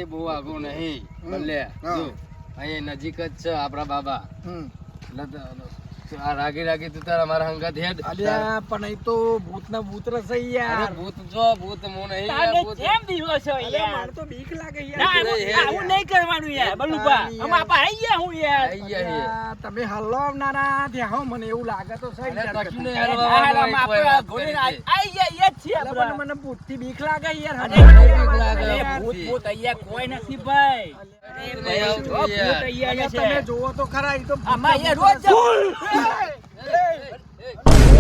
નહીં બહુ આગું નહીં ભલે જો અહીં નજીક જ છે આપણા બાબા આ રાગી રાગી તું તારા મારા હંગાત હેડ અલ્યા પણ એ તો ભૂત ના ભૂત રસે યાર અરે ભૂત જો ભૂત મો નહીં યાર ભૂત કેમ દીવો છો અલ્યા યાર મને તો બીક લાગે ના યાર આવું નહીં કરવાનું યાર બલુબા અમે આપા આઈ ગયા હું યાર આઈ ગયા અલ્યા, તમે હલવાનારા ધ્યાહો મને એવું લાગે તો સહી અરે યાર કશું નહીં હાલ હલવાનું આપણે કોઈ વાત ઘોડીને કરી આઈ ગયા એ જ છે અલ્યા, આપણે પણ મને ભૂત થી બીક લાગે યાર અરે બીક લાગે. અરે ભૂત ભૂત અહીંયા કોઈ નથી ભાઈ નહીં આવતું ભૂત યાર. અહીંયા અલ્યા, તમે છે જોવો તો ખરા ઈ તો ભૂત આમાં ના અહીંયા ભૂત રોજ રસે.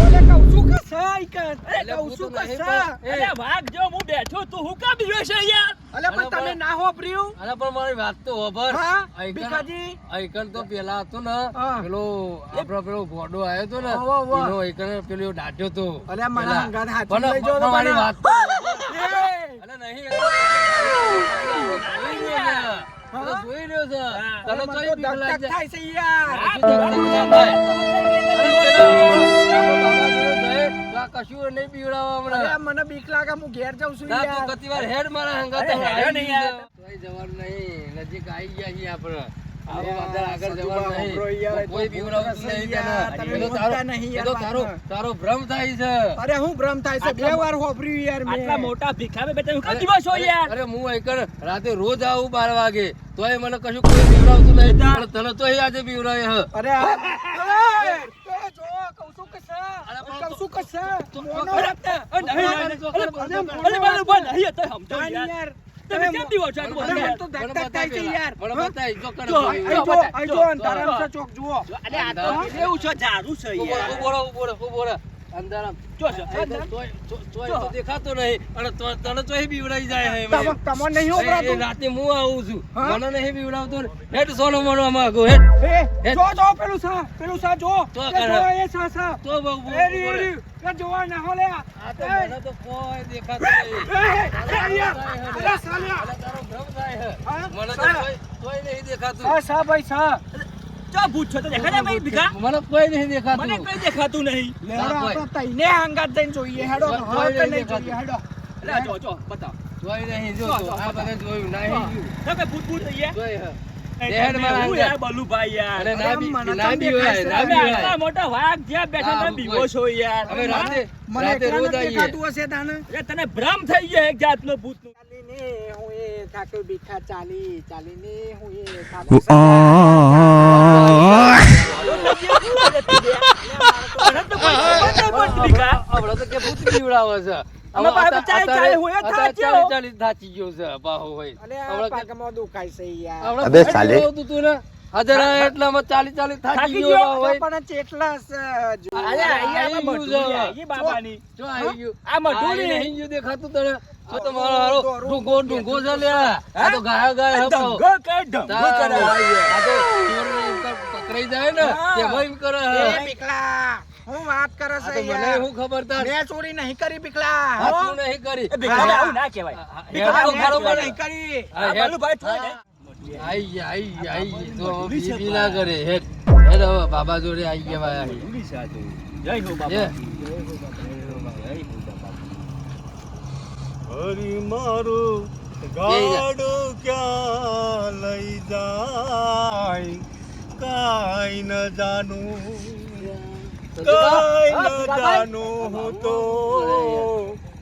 ઓલે કહું છું કે સહી કર અલ્યા, કહું ભૂત છું કે નહીં સહ. પણ. અરે ભાગ જો હું બેઠો તું હું કામ બીજો છે યાર અલ્યા, પણ તમે ના હોભર્યું અરે પણ મારી વાત તો હોભર હા આઈકન ભીખાજી આઈકન તો પેલા હતો ને હા. પેલો આપણો પેલો ઘોડો આવ્યો તો ને વાહ, વાહ. એનો આઈકન પેલો દાટ્યો તો અલ્યા, મને પેલા. હંગાત હાચું પણ લઈ જાઓ તો મારી મને. વાત તો એ! અરે નહીં જોઈ રહ્યો છે તને મને તો તો એ બીક ધક લાગી ધક જાય. થાય છે યાર. કશું નહીં બીવડાવવા અરે, હમણાં મને બીક લાગે હું ઘેર જાઉં છું ના તું યાર. કતી વાર હેડ મારા હંગાત અરે હેડો નહીં યાર. તોય જવાનું નહીં નજીક આવી ગયા છીએ આપણે અરે, આગળ સજુબા જવાનું નહીં ઉભરો યાર, એ તો કોઈ ભૂત બીવડાવતું હશે નહીં યાર. તને. તમે એ તો બોલતા તારો- નહીં એ યાર તો તારો વાતમાં. તારો ભ્રમ થાય છે અરે હું ભ્રમ થાય છે બે વાર હોભર્યું યાર મેં. આટલા મોટા ભીખાવે બેટા હું કામ દીવો છો યાર અરે હું આઈકન રાતે રોજ આવું 12 વાગે તોય મને કશું કોઈ બીવડાવતું નહીં પણ તને તો આજે બીવડાવે હ અરે એ, જો કહું છું કે છે. કહું છું કે છે. મોનો રાખતા. તાન યાર. તમે કેમ દીવો છો આટલું અરે, બધું મને તો ધક ધક થાય છે યાર. મને બતાય જો કર જો, આઈ જો, આઈ જો, અંધારામાં છે ચોક જુઓ. અરે આ તો કેવું છે ઝાડુ છે યાર ઉભો રહો અંધારામ જો છે તોય તો દેખાતો નહીં અને તને તો એ બીવડાઈ જાય હે તમને નહીં ઉભરાતું? રાતે હું આવું છું હા? મને નહીં બીવડાવતો ને હેડ સોનો મોનો માંગો હેડ એ, જો જો પેલું સા જો તો એ કરે. જો એ સા તો બહુ એ રી, એ રી. એ જોવા ના હોલે આ તો મને તો કોઈ દેખાતું નહીં અરે સાલિયા અલા તારો ભ્રમ થાય હે હા? મને તો તોય નહીં દેખાતું આ સા ભાઈ સા ચો ભૂત છો તો દેખાય ભાઈ ભીખા મને કોઈ નહીં દેખાતું મને કઈ દેખાતું નહીં લેવડો ભાઈ. આપણે તઈને હંગાત જઈને જોઈએ હેડો કોઈ હવે નહીં નહીં દેખાતું. જોઈએ હેડો અરે જો જો બતાવ કોઈ નહીં જો જો, આ બધા જોયું નહીં તમે ભૂત ભૂત અહીંયા જોઈ હે દેહડ મારા હું યાર બલુભાઈ યાર અરે ના બી મને ના તો બી હોય દેખાય છે. ના તમે બી આટલા હોય મોટા વાઘ જ્યાં બેઠા હા, તમે બીવો છો યાર હવે રાતે મને રાતે એકલાને રોજ આવીએ દેખાતું હશે તાને અરે તને ભ્રમ થઈ ગયો એક જાતનો ભૂતનો ચાલીને હું એ થાક્યો બીખા ચાલીને હું એ હમણાં તો કે ભૂત બીવડાવે છે અમે પાસે ચાલી હોય થાચ્યો. ચાલી થાચી ગયો છે બાહો હોય અલે હમણાં કે- પાકમાં દુખાય છે યાર હમણાં અબે ભૂત સાલે. બીવડાવતું તું ને હાજરા એટલામાં ચાલી થાકી થાકી ગયો. ગયો બાહો હોય પણ ચેટલા છે જો. અરે અહીંયા આવી આમાં ગયું મઢુલી છે. આવી બાબાની જો આવી ગયું આ મઢુલી. આ નહીં ગયું દેખાતું તને આ તો મારો હારો ઢૂંગો છે લ્યા આ તો ગાય હપો ઢંગો કર ઢંગો તારા કરે આ તો ચોરને ઉપર પકડાઈ જાય ને હા. તે ભય કરે એ હે. પીકલા હું વાત કરે આ છે તો મને યાર શું ખબર તાર મેં ચોરી નહીં કરી પીકલા આ તું નહીં કરી એ ભીખા આવું ના કહેવાય હેડ તો મેં બરોબર ચોરી નહીં કરી હા, આ હેડ. બલુભાઈ થોડે આઈ તો બીબી ના કરે હેડ હેડ હવે બાબા જોડે આઈ ગયા ભાઈ જય હો બાબા જે. હરી મારું ગાડું ક્યાં લઈ જાય કાઈ ન જાનું કાઈ ન જાનું હું તો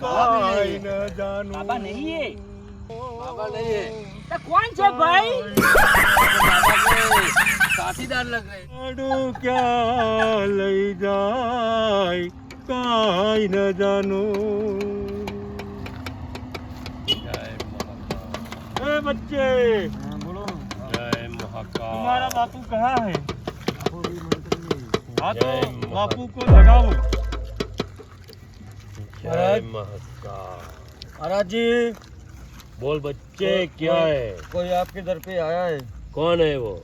કાઈ ન જાનું બાબા નહીં એ બાબા નહીં તો કોણ છે ભાઈ સાથીદાર લગે ગાડું ક્યાં લઈ જાય કાઈ ન જાનું ए बच्चे जय महाकाल तुम्हारा बापू कहाँ है हाँ तो बापू को जगाओ जय महाकाल महाराज जी बोल बच्चे क्या है कोई आपके दर पे आया है कौन है वो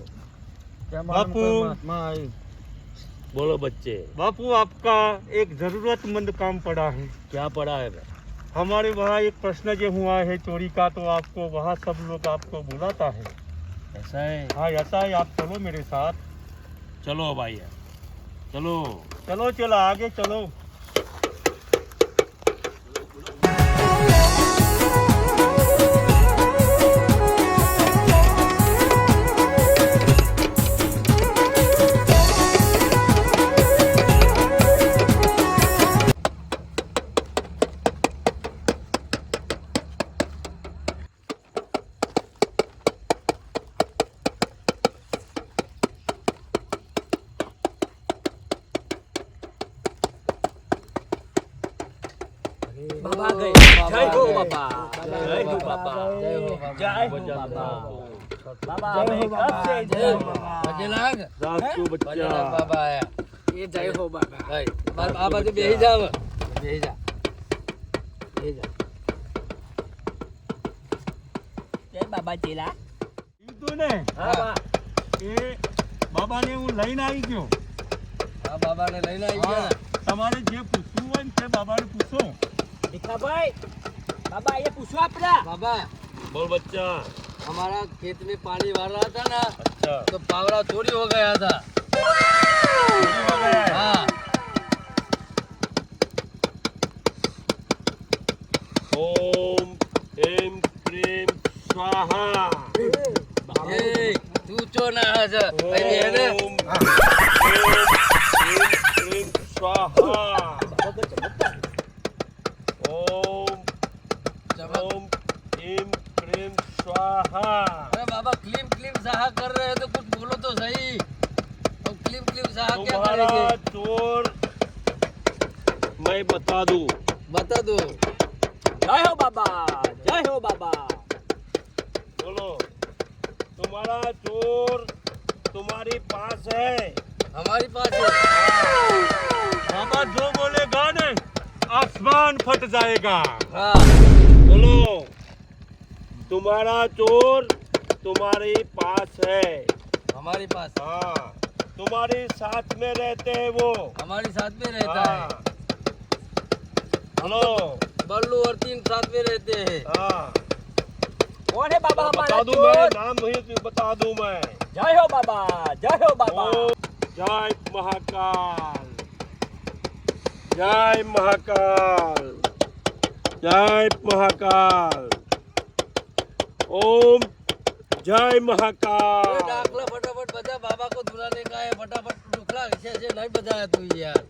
क्या बापू। महात्मा आई बोलो बच्चे बापू आपका एक जरूरतमंद काम पड़ा है क्या पड़ा है हमारे वहाँ एक प्रश्न जो हुआ है चोरी का तो आपको वहाँ सब लोग आपको बुलाता है ऐसा है हाँ ऐसा है आप चलो मेरे साथ चलो भाई चलो चलो चलो आगे चलो બાબા ગઈ જય હો બાબા જય હો બાબા જય હો બાબા બાબા અમે કબ से जय हो बाबा બજેલાગ साचू બજેલાગ बच्चा બાબા આયા એ જય હો બાબા ભાઈ આ બાજુ બેહી જાવ બેહી જા બેહી જા જય બાબા ચેલા કીધું ને હા એ બાબાને હું લઈને આવી ગયો. આ બાબાને લઈને આવી ગયા તમારે જે પૂછવું હોય ને તે બાબાને પૂછો. ભીખાભાઈ બાબા ये पूछो आपला बाबा बोल बच्चा. हमारा खेत में पानी भर रहा था ना अच्छा तो पावड़ा चोरी हो गया था चोरी हो गया है? हाँ ओम एम क्रीम स्वाहा. ये तू चो ना है सर भाई है ना ओम एम क्रीम स्वाहा. ओम चमक ओम एम क्रीम स्वाहा. अरे बाबा क्लीम क्लीम साहा कर रहे हैं तो कुछ बोलो तो सही अब क्लीम क्लीम साहा क्या तुम्हारा करेंगे चोर मैं बता दूं. बता दो जय हो बाबा जय हो बाबा बोलो. तुम्हारा चोर तुम्हारी पास है. हमारी पास है बाबा जो बोलेगा ने आसमान फट जाएगा. हाँ बोलो. तुम्हारा चोर तुम्हारे पास है. हमारी पास हाँ. तुम्हारे साथ में रहते हैं वो. हमारे साथ में रहता है हाँ. बोलो. बल्लू और तीन साथ में रहते हैं हाँ. कौन है बाबा बता हमारा दूं मैं चोर नाम ही बता दूं मैं. जय हो बाबा जय हो बाबा ओम जय महाकाल. जय महाकाल. जय महाकाल. ओम जय ये महाकाल. दाखला फटाफट बजा बाबा को धुलाने का है फटाफट दुखला ऐसे ऐसे नहीं बजाया तू यार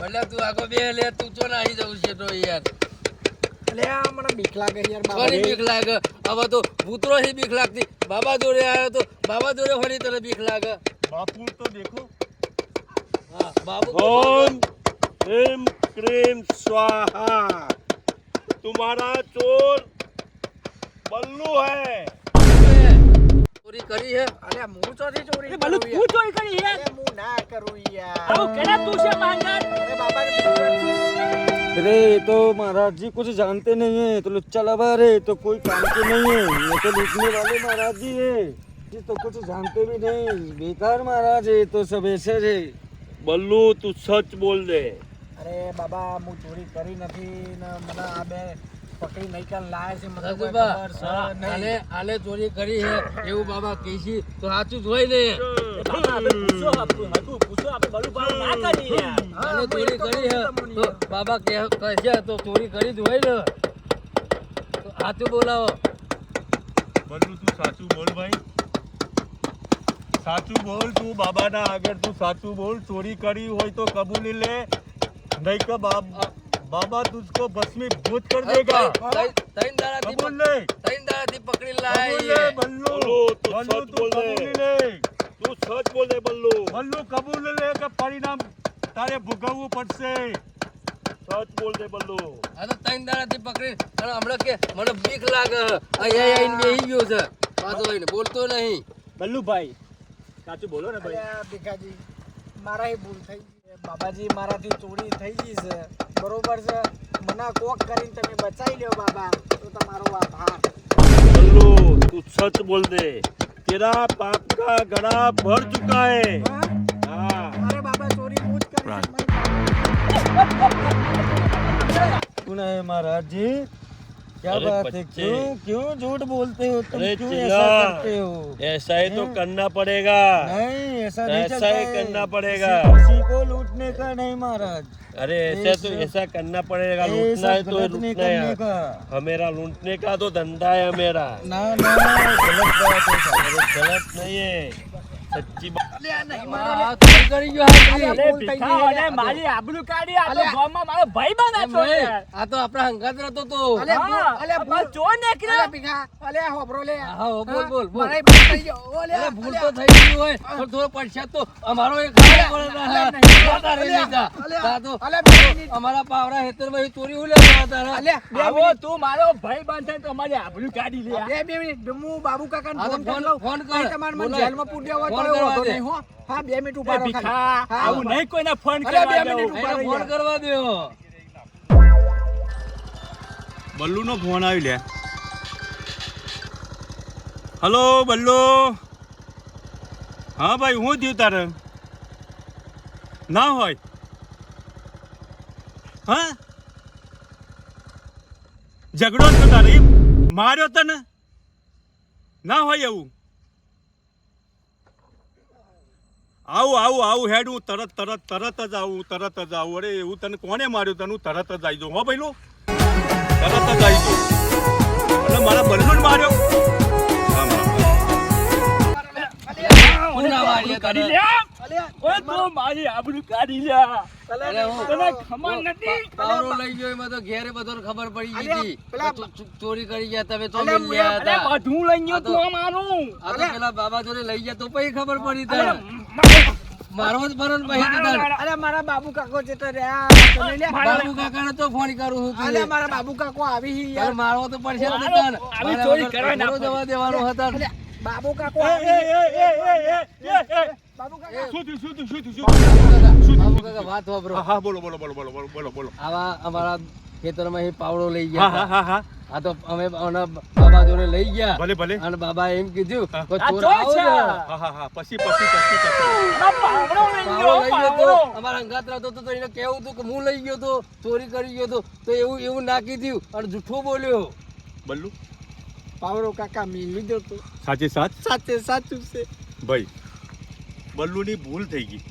भले तू आगो बे ले तू चो नहीं जाऊ છે તો યાર અલે આ મને બીક લાગે યાર બાબા કોની બીક લાગે હવે તો ભૂતરો ही બીક લાગતી બાબા જોડે આવ્યો તો બાબા જોડે હોની તને બીક લાગે बापू तो देखो. હા બાબુ ओम ह्रीम क्रीम स्वाहा. तुम्हारा चोर बल्लू है. ચોરી કરી है અલે હું ચોથી ચોરી अरे बल्लू કરું तू યાર. चोरी करी है અરે હું ના કરું યાર आओ केना तू से मांगा અરે બાબાને બીક अरे ये तो महाराज जी कुछ जानते नहीं है तो लुच्चा लबा रे तो कोई काम के नहीं है ये तो लूटने वाले महाराज जी है ये तो कुछ जानते भी नहीं बेकार महाराज है तो सब ऐसे है बल्लू तू सच बोल दे. અરે બાબા હું ચોરી કરી નથી ને મને આ બે પકડી નહીં કાલ લાયા છે મને કોઈ રાજુબા ખબર છે નહીં આને આને ચોરી કરી है એવું બાબા કહીશી તો સાચું જ હોય ને बाबा अबे पूछो आप हटू पूछो आप बल्लू बाबा ना करी है हाँ, આને હું ચોરી એ તો કરી है કહું તમને તો બાબા કહે તો ચોરી કરી જ હોય ને તો સાચું બોલાવો બલ્લુ તું સાચું બોલ ભાઈ. સાચું બોલ. તું બાબાના આગળ તું સાચું બોલ. ચોરી કરી હોય તો કબૂલી લે. નહીં કે બાબા तुझको भस्मीभूत कर देगा. ત્રણ દાડાથી कबूल ले. ત્રણ દાડાથી પકડી कबूल લાય ले बल्लू. बल्लू तू कबूल ले. तू सच बोल दे बल्लू. बल्लू कबूल ले के परिणाम तारे भोगवવું પડશે. સચ બોલ દે બલ્લુ. આ તો ત્રણ દાડાથી પકડી અને હમણાં કે મને બીક લાગે અહીંયા આવીને બેસી ગયો છે પાછો આવીને બોલતો નહીં बल्लू भाई साचू बोलो ना भाई અરે ભીખાજી મારા ભૂલ થઈ ગઈ છે. બાબાજી મારાથી ચોરી થઈ ગઈ છે બરોબર છે મને કોક કરીને તમે બચાવી લ્યો બાબા તો તમારો આભાર बल्लू तू सच बोल दे. तेरा पाप का घड़ा भर चुका है. હા? हाँ. અરે બાબા ચોરી હું જ કરી છે. कौन है महाराज जी क्या अरे बात है बच्चे। क्यों क्यों झूठ बोलते हो तुम अरे क्यों चिल्ला। ऐसा करते हो ऐसा ही तो हैं? करना पड़ेगा. नहीं ऐसा नहीं ऐसा चलता ही है। करना पड़ेगा। किसी को लूटने का नहीं महाराज अरे ऐसा तो ऐसा करना पड़ेगा. लूटना ऐसा है तो गलत नहीं लूटना करने है. का हमेरा लूटने का तो धंधा है हमेरा. ना ना गलत बात है साहब। अरे गलत नहीं है. સચ્ચી આ ચોરી કરી ગયો હાથથી. અરે ભીખાઓને મારી આબરૂ કાઢી. આ તો અલ્યા. ગામમાં મારો ભાઈબંધ હતો એમ નહીં. યાર. આ તો આપણા હંગાત રહેતો તો. અલ્યા, હા, અલ્યા, આ બાર ચોર નીકળ્યો. અલ્યા ભીખા, અલ્યા હોભરો લે. હા, બોલ, બોલ, બોલ. મારે ભૂલ થઈ ગયો. અરે ભૂલ તો થઈ ગઈ હોય પણ થોડો પૈસા તો અમારો એક ખાવો પડે અલ્યા, ને. નહીં. જતા રહી લીધા. અલ્યા, તા તો અલ્યા, બે મિનિટ. અમારા પાવડા હેતરમાં ચોરી હું લેવા તારા. અલ્યા, બે આવો મિનિટ. તું મારો ભાઈબંધ છે તો મારી આબરૂ કાઢી લે. બે મિનિટ. હું બાબુ કાકાને હા, તો ફોન કરી ફોન- લઉં. ફોન કર. ભાઈ, તમારે મને બોલાય. જેલમાં પૂરી દેવો હોય ફોન તો કરવા વાંધો દે. નહીં, હો. હા, 2 મિનિટ ઉભા એ રહો ભીખા, ખાલી. હા, આવું નહીં કોઈને ફોન અરે, બે કરવા મિનિટ દેવો. એને ફોન કરવા દ્યો. બલ્લુનો ફોન આવી લે. હલો બલ્લુ. હા ભાઈ, હું થયું તારે? ના હોય. હા, ઝઘડો જ તારે એમ? માર્યો તને? ના હોય એવું. આવું આવું આવું હેડ, હું તરત જ આવું. અરે એવું તને કોને માર્યો? તને હું તરત જ આવી જાઉં. હો ભાઈલું, તરત જ આવી જાઉં. એટલે મારા બલ્લુને માર્યો. હા, હું ના મારીએ કાઢી તને. લે. અલ્યા, ઓય તું મારી આબરૂ કાઢી લે. અરે હું તને ખબર નથી. પાવડો લઈ ગયો એમાં તો ઘેરે બધાને ખબર પડી ગઈ હતી. પેલા- તો ચોરી કરી ગયા તમે તો અલ્યા, મિલ લ્યા અરે હતા. બધું લઈ ગયો તું અમારું. આ તો પેલા બાબા જોડે લઈ ગયા તો પછી ખબર પડી તને. અરે, મારો જ ભરણ પછી તને. અલ્યા, મારા બાબુ કાકો જતા રહ્યા. તમે લ્યા. બાબુ કાકાને તો ફોન કરું છું અલ્યા, મારા બાબુ કાકો આવી હી યાર. તારે મારવો તો પડશે ને મારો- તને. આવી મારે ચોરી વગર કરવા ના થોડો જવા દેવાનો હતા ને. અલ્યા, બાબુ કાકો એ, આવી એ, હી. એ, એ, એ, એ, એ. બાબુ કાકા. શું થયું? બાબુ કાકા વાત વાપરો. હા, બોલો. આવા અમારા ખેતરમાં એ પાવડો લઈ હા, ગયા હતા. હા. આ તો અમે આના બાબા જોડે લઈ ગયા ભલે. અને બાબા એમ કીધું હા. કે આ ચોર ચોર આવો છે. ને. હા. પછી. આ પાવડો લઈ પાવડો ગયો, લઈ ગયો તો પાવડો. અમારા અંગાત રહેતો તો એને કેવું હતું કે હું લઈ ગયો તો ચોરી કરી ગયો તો એવું નાખી દીધું અને જૂઠું બોલ્યો. બલ્લુ, પાવરો કાકા મિલી દો તો. સાચે સાચું છે. ભાઈ, બલ્લુની ભૂલ થઈ ગઈ.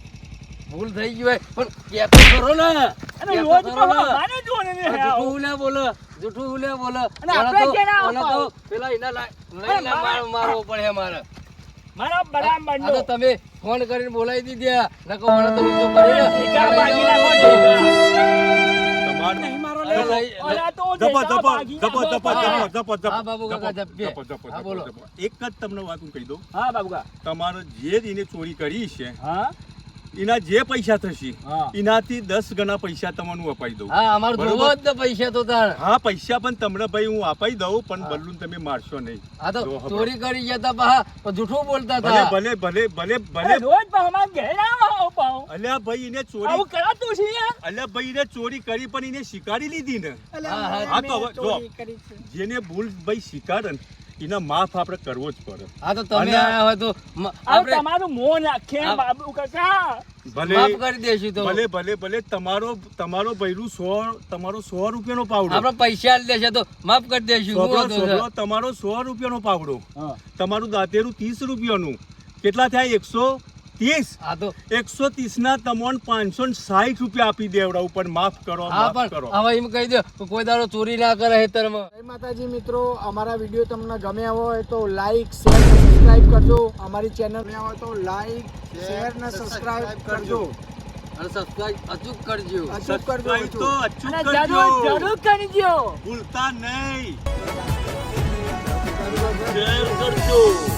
ભૂલ થઈ ગઈ હોય પણ કેતો ખરો ને. અને કહેતો રોજ ખરો ને. માને જોને ને આ જૂઠું ઉલ્યા બોલે. અને આપણે ઓલા ક્યાં ના ઓલા તો અપાવ? પેલા એના લઈને મારવો પડે મારે. મારા બરાબર આ તો તમે ફોન કરીને બોલાવી દીધા નકો મને તો ઊંચો કરીને ટીકા ભાગી નાખો, ટીકા. તમારે નહીં મારો અરે લે. લઈ- ઓલા તો જપો. ટીકા ભાગી નાખો. હા, બાબુ કાકા જપીએ. હા, બોલો. એક જ તમને વાત હું કહી દઉં. હા બાબુકા. તમારો જે એને ચોરી કરી છે હા એના જે પૈસા થશે હા. એનાથી 10 ગણા પૈસા તમને હું અપાઈ દઉં. હા, અમારું બરોબર. જોવો જ ને પૈસા તો તાણ. હા, પૈસા પણ તમને ભાઈ હું અપાઈ દઉં, પણ બલ્લુને તમે મારશો નહીં. આ તો જો હમણાં. ચોરી કરી ગયા તા પાહા પણ જૂઠું બોલતા ભલે હતા. ભલે રોજ પણ અમારા ઘેર આવો પાવ. અલ્યા ભાઈ એને ચોરી આવું કરાતું છે યાર. અલ્યા ભાઈ એને ચોરી કરી પણ એને શીકારી લીધી ને. અલ્યા, હા, હા, મેં તો હવે જો. ચોરી કરી છે. જેને ભૂલ ભાઈ શીકારે ને એના માફ આપણે કરવો જ પડે. આ તો તમે અને- આયા હોય તો આવું આપણે તમારું મોં નાખે હા. બાબુ કાકા. માફ કરી દેશું તો ભલે તમારો ભૈરું 100 રૂપિયાનો પાવડો. આપણે પૈસા આલી દેશે તો માફ કરી દેશું. હું સોબળો, વાંધો છે? સોબળો, તમારો 100 રૂપિયાનો પાવડો. હા. તમારું દાંતેરું 30 રૂપિયાનું. કેટલા થયા? 130. આ તો 130 ના તમોન 560 રૂપિયા આપી દેવડાવું, પણ માફ કરો, હા માફ પણ કરો. હવે એમ કહી દો કે કોઈ દાડો ચોરી ના કરે ખેતરમાં. જય માતાજી મિત્રો, અમારા વિડીયો તમને ગમ્યા હોય તો લાઈક શેર અને સબસ્ક્રાઇબ કરજો. અમારી ચેનલ ગમ્યા હોય તો લાઈક શેર અને સબસ્ક્રાઇબ કરજો. અને સબસ્ક્રાઇબ અચૂક કરજો. અચૂક કરજો, સબસ્ક્રાઇબ તો અચૂક. અચૂક અને કરજો. જરૂર કરજો. ભૂલતા નહીં. શેર કરજો.